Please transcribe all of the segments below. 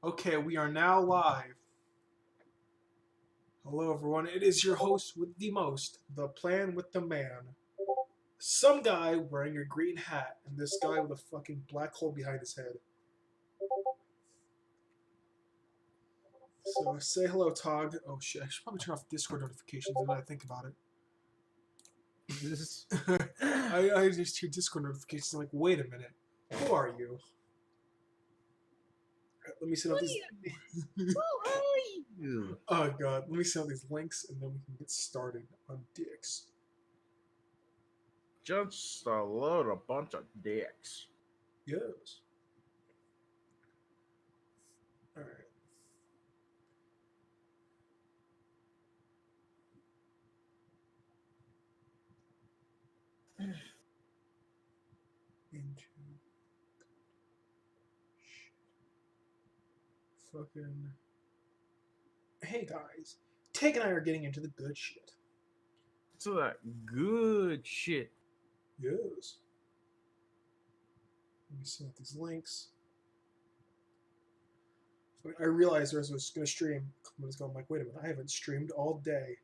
Okay, we are now live. Hello, everyone. It is your host with the most, the plan with the man. Some guy wearing a green hat, and this guy with a fucking black hole behind his head. So say hello, Tog. Oh shit, I should probably turn off Discord notifications now that I think about This it. I just hear Discord notifications. I'm like, wait a minute. Who are you? Let me send out these. Who are you? Oh god, let me send out these links, and then we can get started on dicks. Just a load of bunch of dicks. Yes. All right. Into fucking. Hey guys, Tig and I are getting into the good shit. So that good shit. Yes. Let me send out these links. So I realized I was going to stream a couple minutes ago. I'm like, wait a minute, I haven't streamed all day.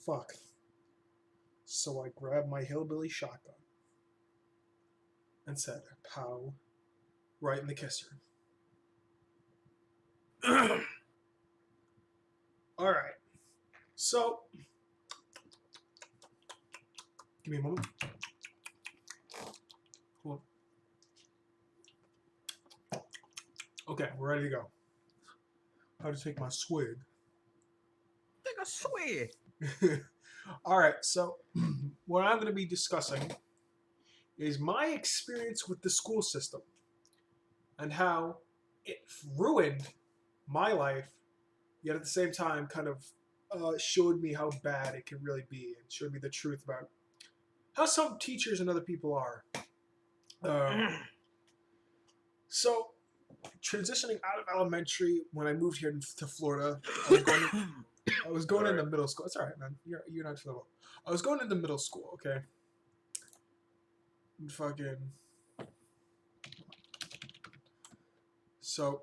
Fuck. So I grabbed my hillbilly shotgun and said, pow, right in the kisser. Alright. So, give me a moment. Hold on. Okay, we're ready to go. How to take my swig. Take a swig. Alright, so what I'm going to be discussing is my experience with the school system and how it ruined my life, yet at the same time kind of showed me how bad it can really be and showed me the truth about how some teachers and other people are. So, transitioning out of elementary, when I moved here to Florida, I was going into middle school. It's all right, man. You're not feeling well. I was going into middle school, okay? And fucking. So,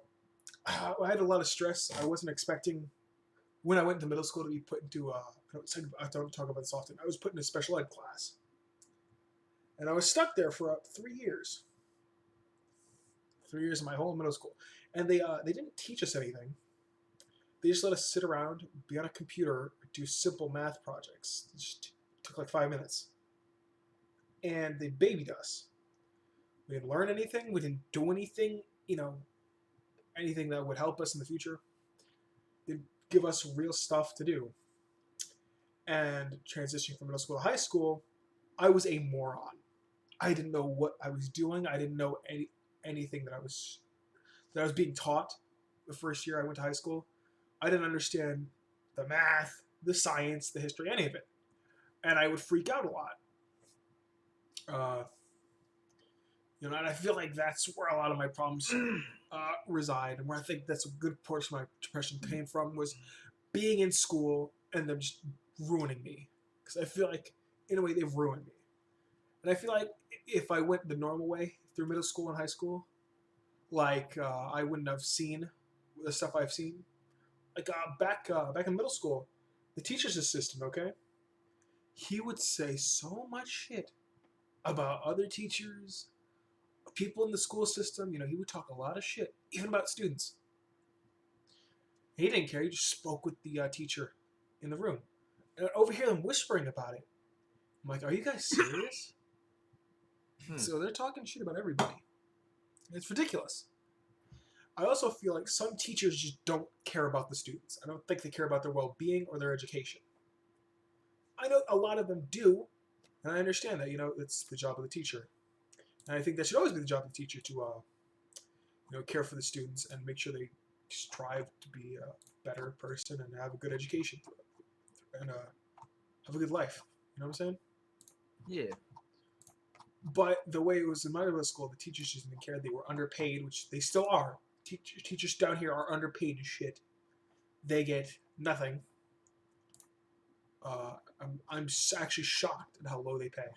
I had a lot of stress. I wasn't expecting when I went to middle school to be put into I don't talk about this often. I was put in a special ed class, and I was stuck there for 3 years. 3 years of my whole middle school, and they didn't teach us anything. They just let us sit around, be on a computer, do simple math projects. It just took like 5 minutes, and they babied us. We didn't learn anything. We didn't do anything. Anything that would help us in the future. They'd give us real stuff to do. And transitioning from middle school to high school, I was a moron. I didn't know what I was doing. I didn't know anything that I was being taught the first year I went to high school. I didn't understand the math, the science, the history, any of it. And I would freak out a lot. And I feel like that's where a lot of my problems reside, and where I think that's a good portion of my depression came from was being in school and them just ruining me. Because I feel like, in a way, they've ruined me. And I feel like if I went the normal way through middle school and high school, like I wouldn't have seen the stuff I've seen. Like back in middle school, the teacher's assistant, okay, he would say so much shit about other teachers, people in the school system. He would talk a lot of shit, even about students. He didn't care. He just spoke with the teacher in the room. And I'd overhear them whispering about it. I'm like, are you guys serious? So they're talking shit about everybody. It's ridiculous. I also feel like some teachers just don't care about the students. I don't think they care about their well-being or their education. I know a lot of them do, and I understand that. It's the job of the teacher. And I think that should always be the job of the teacher to, care for the students and make sure they strive to be a better person and have a good education and have a good life. You know what I'm saying? Yeah. But the way it was in my middle school, the teachers just didn't care. They were underpaid, which they still are. Teachers down here are underpaid as shit. They get nothing. I'm actually shocked at how low they pay.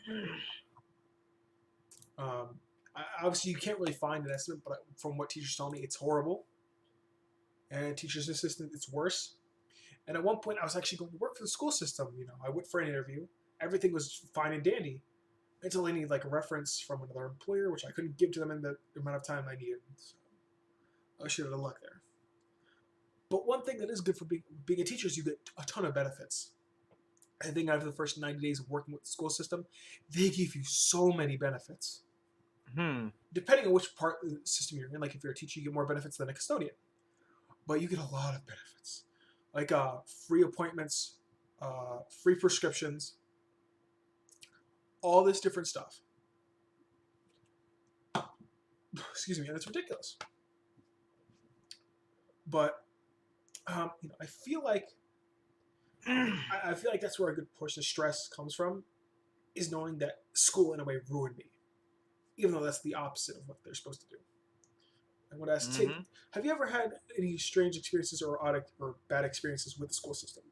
Obviously, you can't really find an estimate, but from what teachers tell me, it's horrible. and teacher's assistant, it's worse. And at one point, I was actually going to work for the school system. I went for an interview. Everything was fine and dandy until I needed like a reference from another employer, which I couldn't give to them in the amount of time I needed. So I should have had luck there. But one thing that is good for being a teacher is you get a ton of benefits. I think after the first 90 days of working with the school system, they give you so many benefits. Depending on which part of the system you're in, like if you're a teacher, you get more benefits than a custodian. But you get a lot of benefits. Like free appointments, free prescriptions, all this different stuff. Excuse me, and it's ridiculous. But I feel like that's where a good portion of stress comes from, is knowing that school in a way ruined me, even though that's the opposite of what they're supposed to do. I would ask, have you ever had any strange experiences or odd or bad experiences with the school system?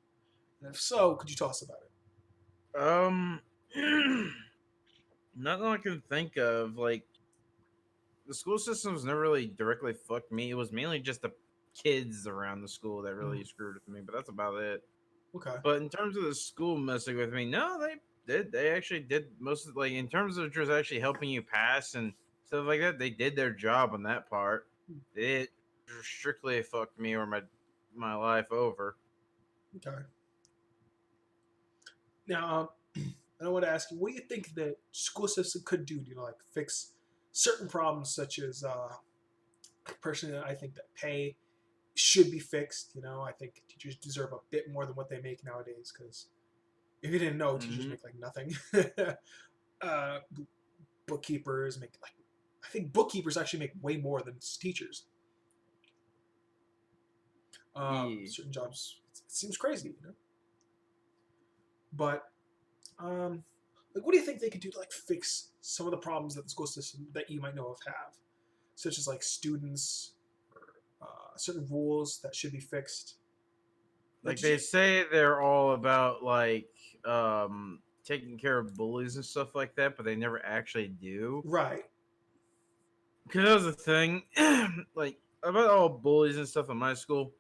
And if so, could you tell us about it? Nothing I can think of. Like, the school systems never really directly fucked me. It was mainly just the kids around the school that really screwed with me, but that's about it. Okay. But in terms of the school messing with me, no, they did. They actually did most of, like, in terms of just actually helping you pass and stuff like that. They did their job on that part. It strictly fucked me or my life over. Okay. Now, I want to ask you, what do you think the school system could do to like fix certain problems, such as personally, I think that pay should be fixed. I think teachers deserve a bit more than what they make nowadays. Because if you didn't know, teachers make like nothing. uh, bookkeepers make like, I think bookkeepers actually make way more than teachers. Certain jobs, it seems crazy. But like, what do you think they could do to like fix some of the problems that the school system that you might know of have, such as like students or certain rules that should be fixed? Like, they say they're all about like taking care of bullies and stuff like that, but they never actually do. Right. Because that was the thing, like, about all bullies and stuff in my school.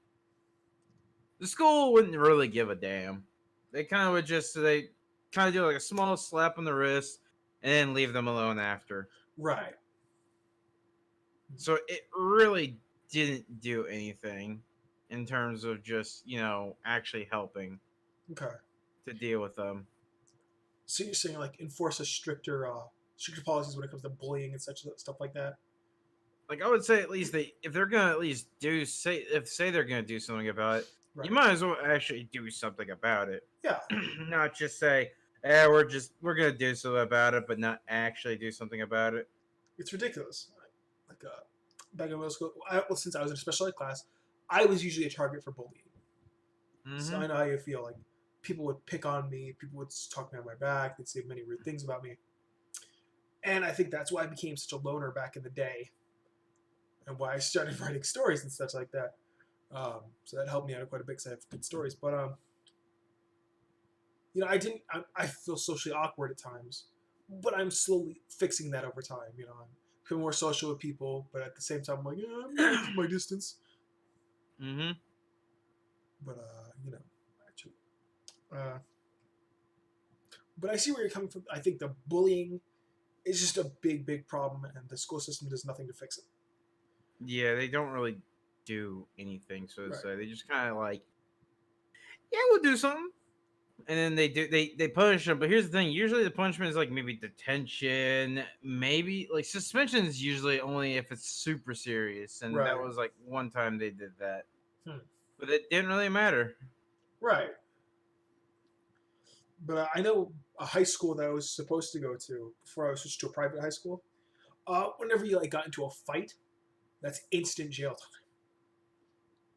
The school wouldn't really give a damn. They kind of do like a small slap on the wrist and then leave them alone after. Right. So it really didn't do anything in terms of just, actually helping Okay. to deal with them. So you're saying like enforce a stricter policies when it comes to bullying and such stuff like that? Like, I would say at least if they're gonna at least say they're gonna do something about it, Right. you might as well actually do something about it. Yeah. Not just say, we're gonna do something about it, but not actually do something about it. It's ridiculous. Like back in middle school, since I was in a special ed class, I was usually a target for bullying. So I know how you feel. Like people would pick on me, people would talk me on my back, they'd say many rude things about me, and I think that's why I became such a loner back in the day, and why I started writing stories and such like that. So that helped me out quite a bit because I have good stories. But I feel socially awkward at times, but I'm slowly fixing that over time. I'm becoming more social with people, but at the same time, I'm like, yeah, I'm gonna keep my distance. But actually, but I see where you're coming from. I think the bullying is just a big, big problem, and the school system does nothing to fix it. Yeah, they don't really do anything, so to Right. say. They just kind of like, yeah, we'll do something, and then they punish them. But here's the thing: usually the punishment is like maybe detention, maybe like suspension is usually only if it's super serious, and that Right. was like one time they did that, Hmm. but it didn't really matter. Right. But I know a high school that I was supposed to go to before I was switched to a private high school. Whenever you like got into a fight, that's instant jail time.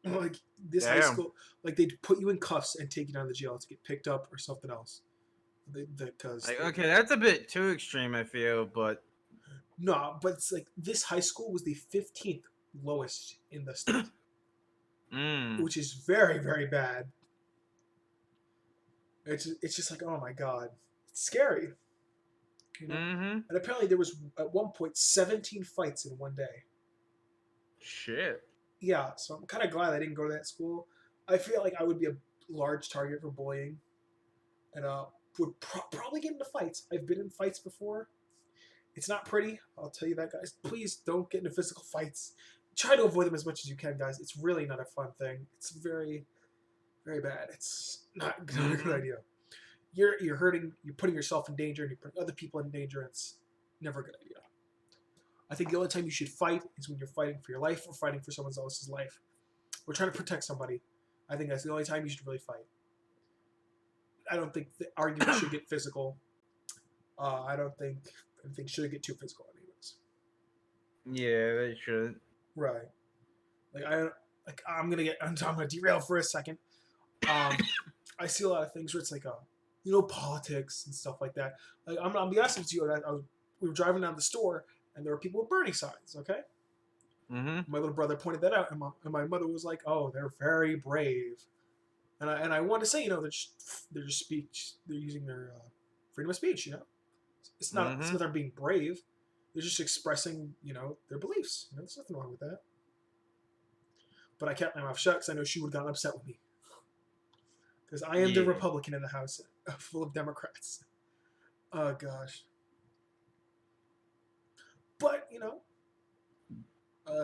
Like this high Damn. school, like they'd put you in cuffs and take you down to the jail to get picked up or something else. Okay, that's a bit too extreme, I feel, but no, but it's like this high school was the 15th lowest in the state, which is very, very bad. It's just like, oh my god, it's scary. And apparently there was at one point 17 fights in one day. Shit. yeah, so I'm kind of glad I didn't go to that school. I feel like I would be a large target for bullying, and would probably get into fights. I've been in fights before. It's not pretty. I'll tell you that, guys. Please don't get into physical fights. Try to avoid them as much as you can, guys. It's really not a fun thing. It's very, very bad. It's not a good Mhm. idea. You're hurting. You're putting yourself in danger, and you're putting other people in danger. It's never a good idea. I think the only time you should fight is when you're fighting for your life or fighting for someone else's life. We're trying to protect somebody. I think that's the only time you should really fight. I don't think the argument should get physical. I don't think anything should get too physical, anyways. Yeah, they should. Right. Like I'm gonna derail for a second. I see a lot of things where it's like politics and stuff like that. Like I'll be honest with you. We were driving down the store and there were people with Bernie signs. Okay, Mm-hmm. my little brother pointed that out, and my mother was like, "Oh, they're very brave." And I want to say, they're just speech. They're using their freedom of speech. It's Mm-hmm. not them being brave. They're just expressing, their beliefs. There's nothing wrong with that. But I kept my mouth shut because I know she would have gotten upset with me because I am the Yeah. Republican in the House, full of Democrats. Oh gosh. But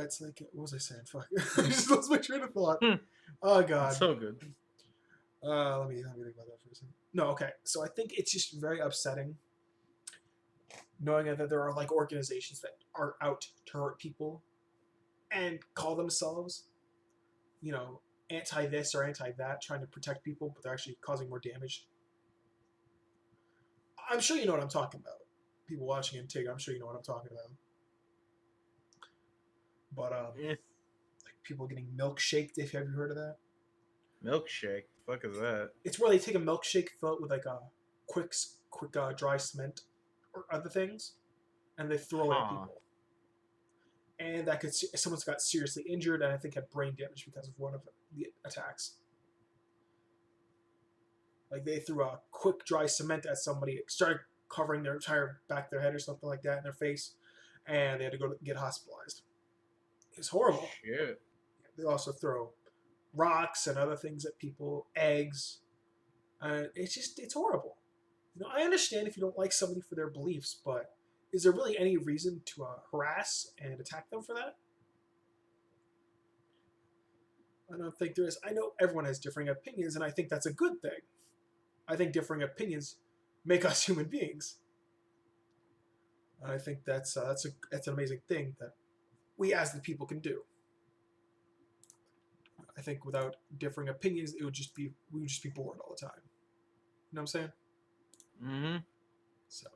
it's like, what was I saying? Fuck, I just lost my train of thought. Hmm. Oh It's god. so good. Let me think about that for a second. No, okay. So I think it's just very upsetting knowing that there are like organizations that are out to hurt people and call themselves, you know, anti this or anti that, trying to protect people, but they're actually causing more damage. I'm sure you know what I'm talking about. People watching and Tig, I'm sure you know what I'm talking about. But Yeah. like people getting milkshaked. If you ever heard of that, Milkshake. Fuck is that? it's where they take a milkshake, fill it with like a quick dry cement or other things, and they throw it at Huh. people. And that could someone's got seriously injured, and I think had brain damage because of one of the attacks. Like they threw a quick dry cement at somebody, it started covering their entire back of their head or something like that in their face, and they had to go get hospitalized. It's horrible. Shit. They also throw rocks and other things at people, eggs. It's horrible. I understand if you don't like somebody for their beliefs, but is there really any reason to harass and attack them for that? I don't think there is. I know everyone has differing opinions, and I think that's a good thing. I think differing opinions make us human beings. And I think that's an amazing thing that we as the people can do. I think without differing opinions, we would just be bored all the time. You know what I'm saying? Mm-hmm. So,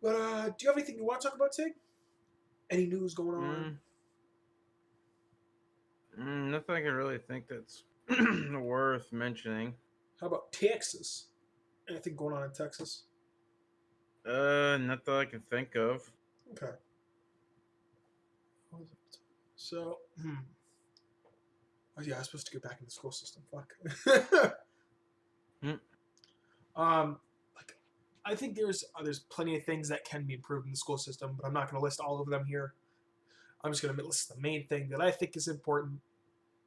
but do you have anything you want to talk about, Tig? Any news going on? Mm. Nothing I can really think that's worth mentioning. How about Texas? Anything going on in Texas? Nothing I can think of. Okay. So, oh yeah, I was supposed to get back in the school system. Fuck. Hmm. Like, I think there's plenty of things that can be improved in the school system, but I'm not going to list all of them here. I'm just going to list the main thing that I think is important.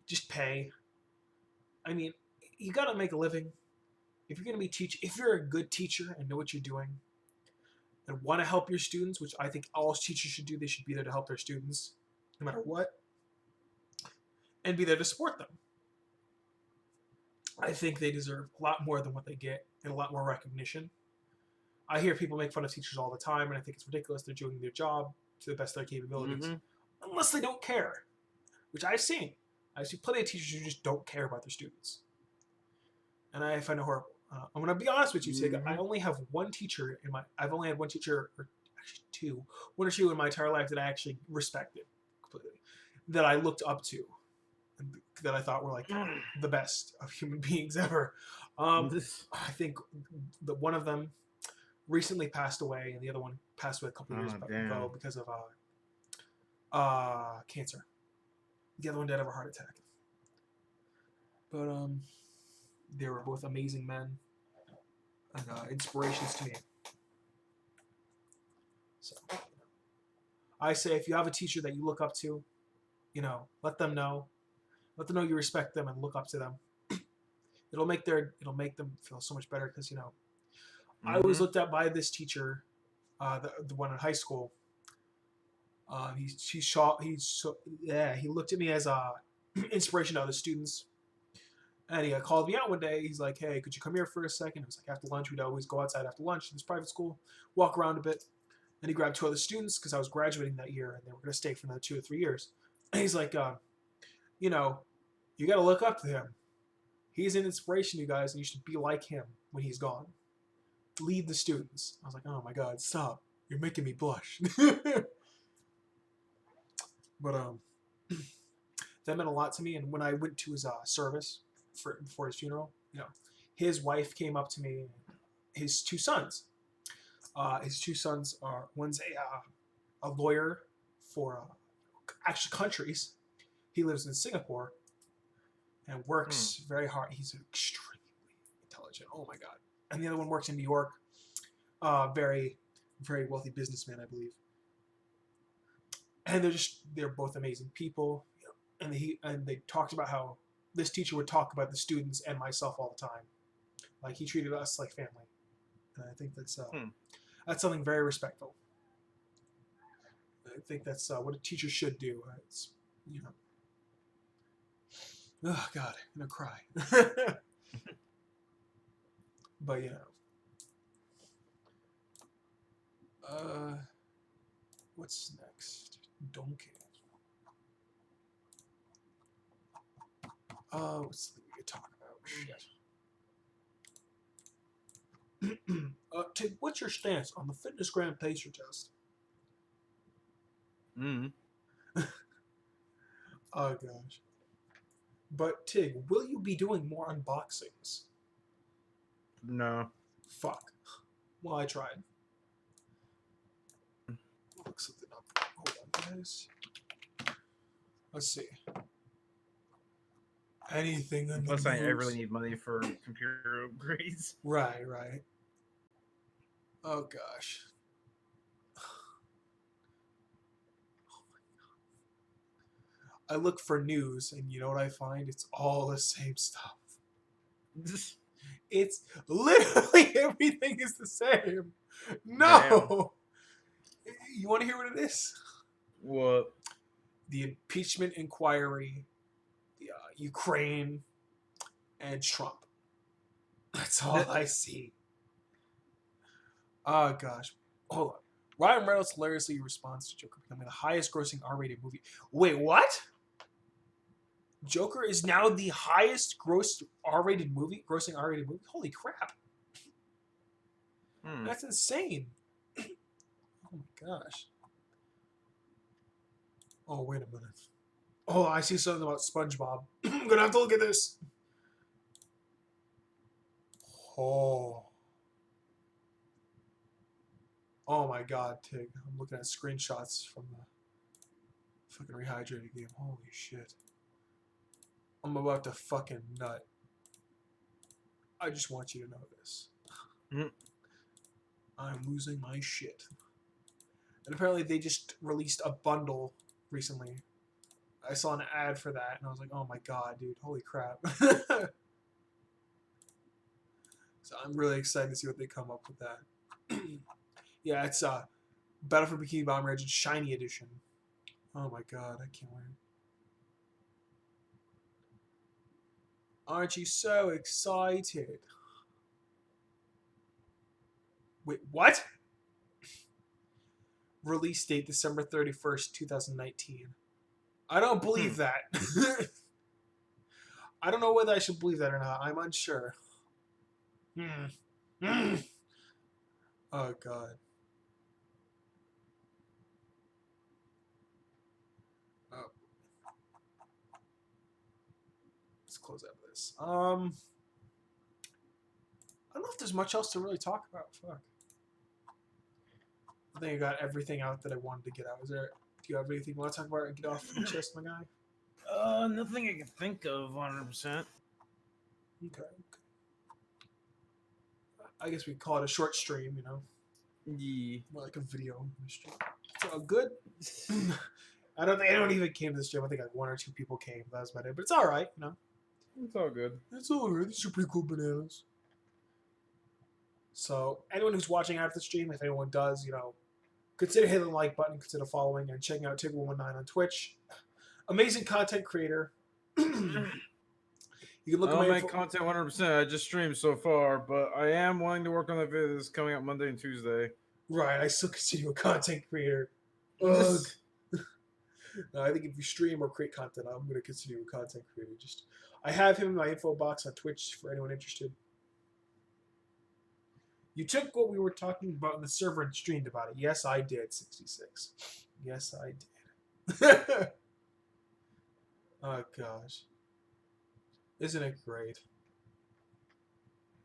Just pay. I mean, you got to make a living. If you're going to be if you're a good teacher and know what you're doing, and want to help your students, which I think all teachers should do, they should be there to help their students, no matter what, and be there to support them. I think they deserve a lot more than what they get and a lot more recognition. I hear people make fun of teachers all the time, and I think it's ridiculous. They're doing their job to the best of their capabilities, Mm-hmm. unless they don't care, which I've seen. I see plenty of teachers who just don't care about their students, and I find it horrible. I'm gonna be honest with you, Tig. I Mm-hmm. only have one teacher in my. I've only had one teacher, or actually two, one or two in my entire life that I actually respected completely, that I looked up to, and that I thought were like the best of human beings ever. This. I think the one of them recently passed away, and the other one passed away a couple of years Oh ago damn. because of cancer. The other one died of a heart attack. But they were both amazing men and inspirations to me. So I say if you have a teacher that you look up to, let them know. Let them know you respect them and look up to them. It'll make them feel so much better because I was Mm-hmm. looked at by this teacher, the one in high school. He looked at me as a inspiration to other students. And he called me out one day. He's like, "Hey, could you come here for a second?" It was like after lunch. We'd always go outside after lunch in this private school, walk around a bit. And he grabbed two other students because I was graduating that year, and they were going to stay for another 2 or 3 years. And he's like, you know, you got to look up to him. He's an inspiration, you guys, and you should be like him when he's gone. Lead the students. I was like, oh my god, stop! You're making me blush. But that meant a lot to me. And when I went to his service for his funeral, his wife came up to me. His two sons. His two sons are one's a lawyer for actually countries. He lives in Singapore and works very hard. He's extremely intelligent. Oh my god! And the other one works in New York. Very, very wealthy businessman, I believe. And they're both amazing people. And they talked about how this teacher would talk about the students and myself all the time. Like he treated us like family. And I think that's something very respectful. I think that's what a teacher should do. It's oh god, I'm gonna cry. But what's next? Donkey. What's the thing we could talk about? Shit. Tig, what's your stance on the Fitness Gram Pacer test? Oh gosh. But Tig, will you be doing more unboxings? No. Fuck. Well, I tried. Look something up. Hold on, guys. Let's see. Anything in Plus, the I news? really need money for computer upgrades. Right, right. Oh gosh. I look for news, and you know what I find? It's all the same stuff. It's literally everything is the same. No. Damn. You want to hear what it is? What? The impeachment inquiry, the Ukraine, and Trump. That's all I see. Oh gosh. Hold on. Ryan Reynolds hilariously responds to Joker becoming the highest grossing R-rated movie. Wait, what? Joker is now the highest grossing R-rated movie? Holy crap. That's insane. Oh my gosh. Oh, wait a minute. Oh, I see something about SpongeBob. I'm gonna have to look at this. Oh. Oh my god, Tig. I'm looking at screenshots from the fucking rehydrated game. Holy shit. I'm about to fucking nut. I just want you to know this. I'm losing my shit. And apparently they just released a bundle recently. I saw an ad for that and I was like, oh my god, dude, holy crap. So I'm really excited to see what they come up with that. Yeah, it's Battlefield Bikini Bottom Rage Shiny Edition. Oh my god, I can't wait. Aren't you so excited? Wait, what? Release date December 31st, 2019. I don't believe that. I don't know whether I should believe that or not. I'm unsure. Oh god. Oh. Let's close out of this. I don't know if there's much else to really talk about. Fuck. I think I got everything out that I wanted to get out. Do you have anything you want to talk about and get off your chest, my guy? Nothing I can think of 100%. Okay. I guess we call it a short stream, Yeah. More like a video stream. It's all good. I don't think anyone even came to the stream. I think like 1 or 2 people came. That was about it. But it's all right, you know. It's all good. It's all right. These are pretty cool bananas. So anyone who's watching after the stream, if anyone does, you know, consider hitting the like button, consider following, and checking out Tig119 on Twitch. Amazing content creator. You can look I at don't my make info. content 100%. I just stream so far, but I am willing to work on the videos coming out Monday and Tuesday. Right, I still consider you a content creator. Ugh. I think if you stream or create content, I'm going to consider you a content creator. Just, I have him in my info box on Twitch for anyone interested. You took what we were talking about in the server and streamed about it. Yes, I did, 66. Yes, I did. Oh, gosh. Isn't it great?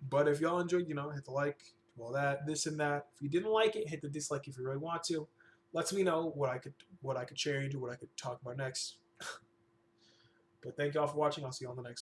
But if y'all enjoyed, you know, hit the like, do all that, this and that. If you didn't like it, hit the dislike if you really want to. Lets me know what I could change or what I could talk about next. But thank y'all for watching. I'll see you on the next one.